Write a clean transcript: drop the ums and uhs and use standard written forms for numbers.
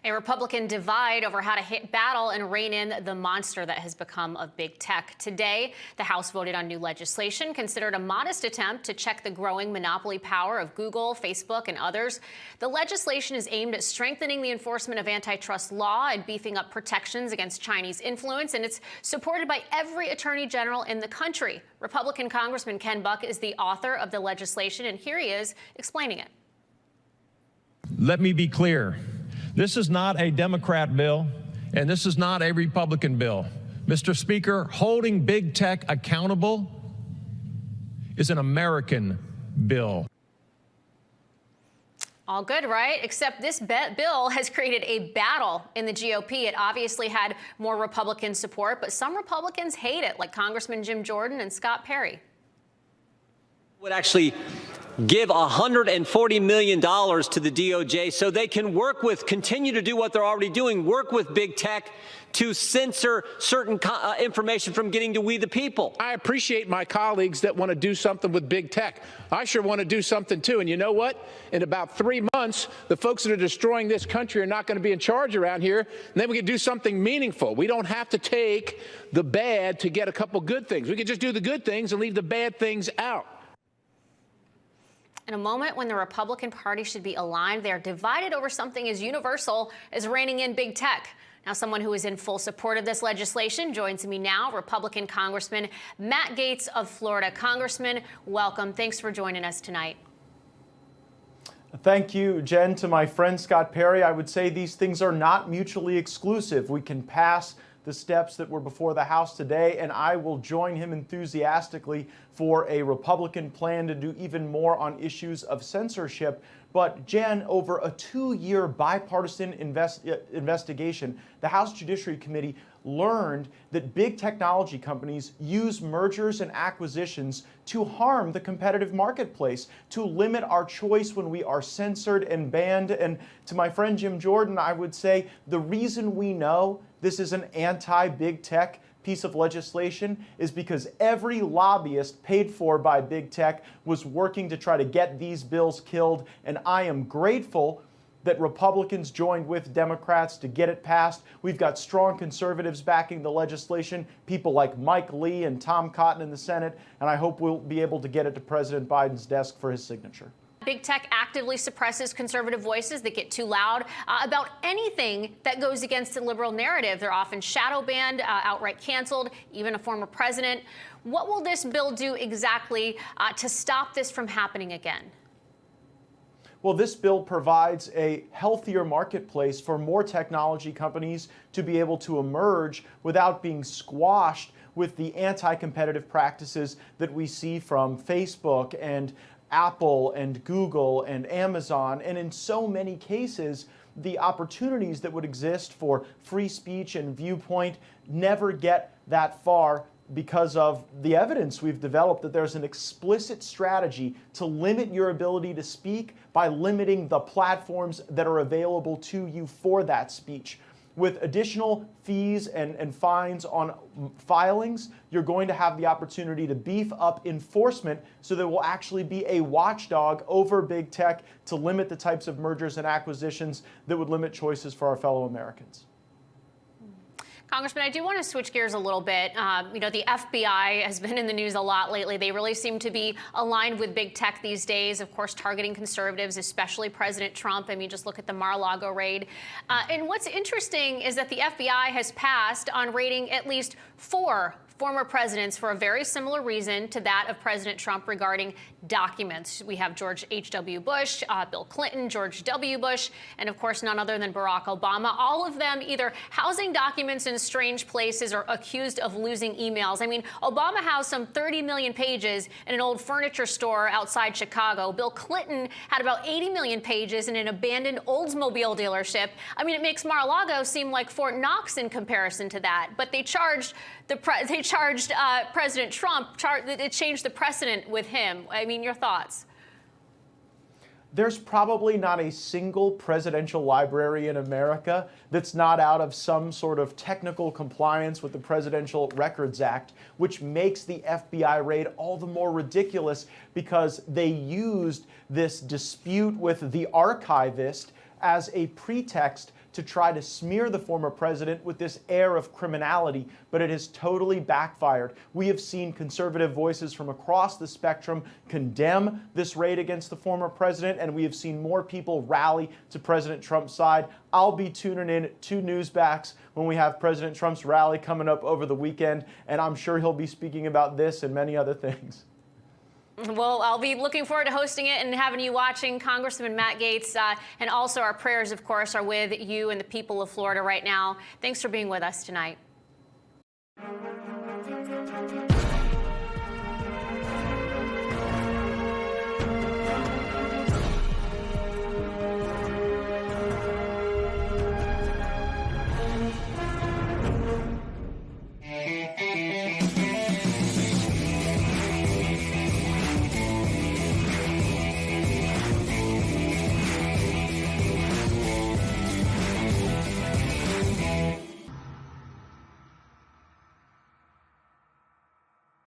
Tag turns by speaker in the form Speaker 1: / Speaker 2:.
Speaker 1: A Republican divide over how to battle and rein in the monster that has become of big tech. Today, the House voted on new legislation considered a modest attempt to check the growing monopoly power of Google, Facebook, and others. The legislation is aimed at strengthening the enforcement of antitrust law and beefing up protections against Chinese influence, and it's supported by every attorney general in the country. Republican Congressman Ken Buck is the author of the legislation, and here he is explaining it.
Speaker 2: Let me be clear. This is not a Democrat bill, and this is not a Republican bill. Mr. Speaker, holding big tech accountable is an American bill.
Speaker 1: All good, right? Except this bill has created a battle in the GOP. It obviously had more Republican support, but some Republicans hate it, like Congressman Jim Jordan and Scott Perry.
Speaker 3: Would actually give $140 million to the DOJ so they can continue to do what they're already doing, work with big tech to censor certain information from getting to we the people.
Speaker 4: I appreciate my colleagues that want to do something with big tech. I sure want to do something too. And you know what? In about 3 months, the folks that are destroying this country are not going to be in charge around here. And then we can do something meaningful. We don't have to take the bad to get a couple good things. We can just do the good things and leave the bad things out.
Speaker 1: In a moment when the Republican Party should be aligned, they are divided over something as universal as reining in big tech. Now, someone who is in full support of this legislation joins me now, Republican Congressman Matt Gaetz of Florida. Congressman, welcome. Thanks for joining us tonight.
Speaker 5: Thank you, Jen. To my friend Scott Perry, I would say these things are not mutually exclusive. We can pass the steps that were before the House today, and I will join him enthusiastically for a Republican plan to do even more on issues of censorship. But Jen, over a 2-year bipartisan investigation, the House Judiciary Committee learned that big technology companies use mergers and acquisitions to harm the competitive marketplace, to limit our choice when we are censored and banned. And to my friend Jim Jordan, I would say the reason we know this is an anti-big tech piece of legislation is because every lobbyist paid for by big tech was working to try to get these bills killed. And I am grateful that Republicans joined with Democrats to get it passed. We've got strong conservatives backing the legislation, people like Mike Lee and Tom Cotton in the Senate, and I hope we'll be able to get it to President Biden's desk for his signature.
Speaker 1: Big tech actively suppresses conservative voices that get too loud about anything that goes against the liberal narrative. They're often shadow banned, outright canceled, even a former president. What will this bill do exactly to stop this from happening again?
Speaker 5: Well, this bill provides a healthier marketplace for more technology companies to be able to emerge without being squashed with the anti-competitive practices that we see from Facebook and Apple and Google and Amazon. And in so many cases, the opportunities that would exist for free speech and viewpoint never get that far because of the evidence we've developed that there's an explicit strategy to limit your ability to speak by limiting the platforms that are available to you for that speech. With additional fees and fines on filings, you're going to have the opportunity to beef up enforcement so there will actually be a watchdog over big tech to limit the types of mergers and acquisitions that would limit choices for our fellow Americans.
Speaker 1: Congressman, I do want to switch gears a little bit. The FBI has been in the news a lot lately. They really seem to be aligned with big tech these days, of course, targeting conservatives, especially President Trump. I mean, just look at the Mar-a-Lago raid. And what's interesting is that the FBI has passed on raiding at least 4 former presidents for a very similar reason to that of President Trump regarding documents. We have George H.W. Bush, Bill Clinton, George W. Bush, and of course none other than Barack Obama. All of them either housing documents in strange places or accused of losing emails. I mean, Obama housed some 30 million pages in an old furniture store outside Chicago. Bill Clinton had about 80 million pages in an abandoned Oldsmobile dealership. I mean, it makes Mar-a-Lago seem like Fort Knox in comparison to that. But they charged President Trump. It changed the precedent with him. I mean, your thoughts?
Speaker 5: There's probably not a single presidential library in America that's not out of some sort of technical compliance with the Presidential Records Act, which makes the FBI raid all the more ridiculous because they used this dispute with the archivist as a pretext to try to smear the former president with this air of criminality, but it has totally backfired. We have seen conservative voices from across the spectrum condemn this raid against the former president, and we have seen more people rally to President Trump's side. I'll be tuning in to Newsmax when we have President Trump's rally coming up over the weekend, and I'm sure he'll be speaking about this and many other things.
Speaker 1: Well, I'll be looking forward to hosting it and having you watching, Congressman Matt Gaetz. And also our prayers, of course, are with you and the people of Florida right now. Thanks for being with us tonight.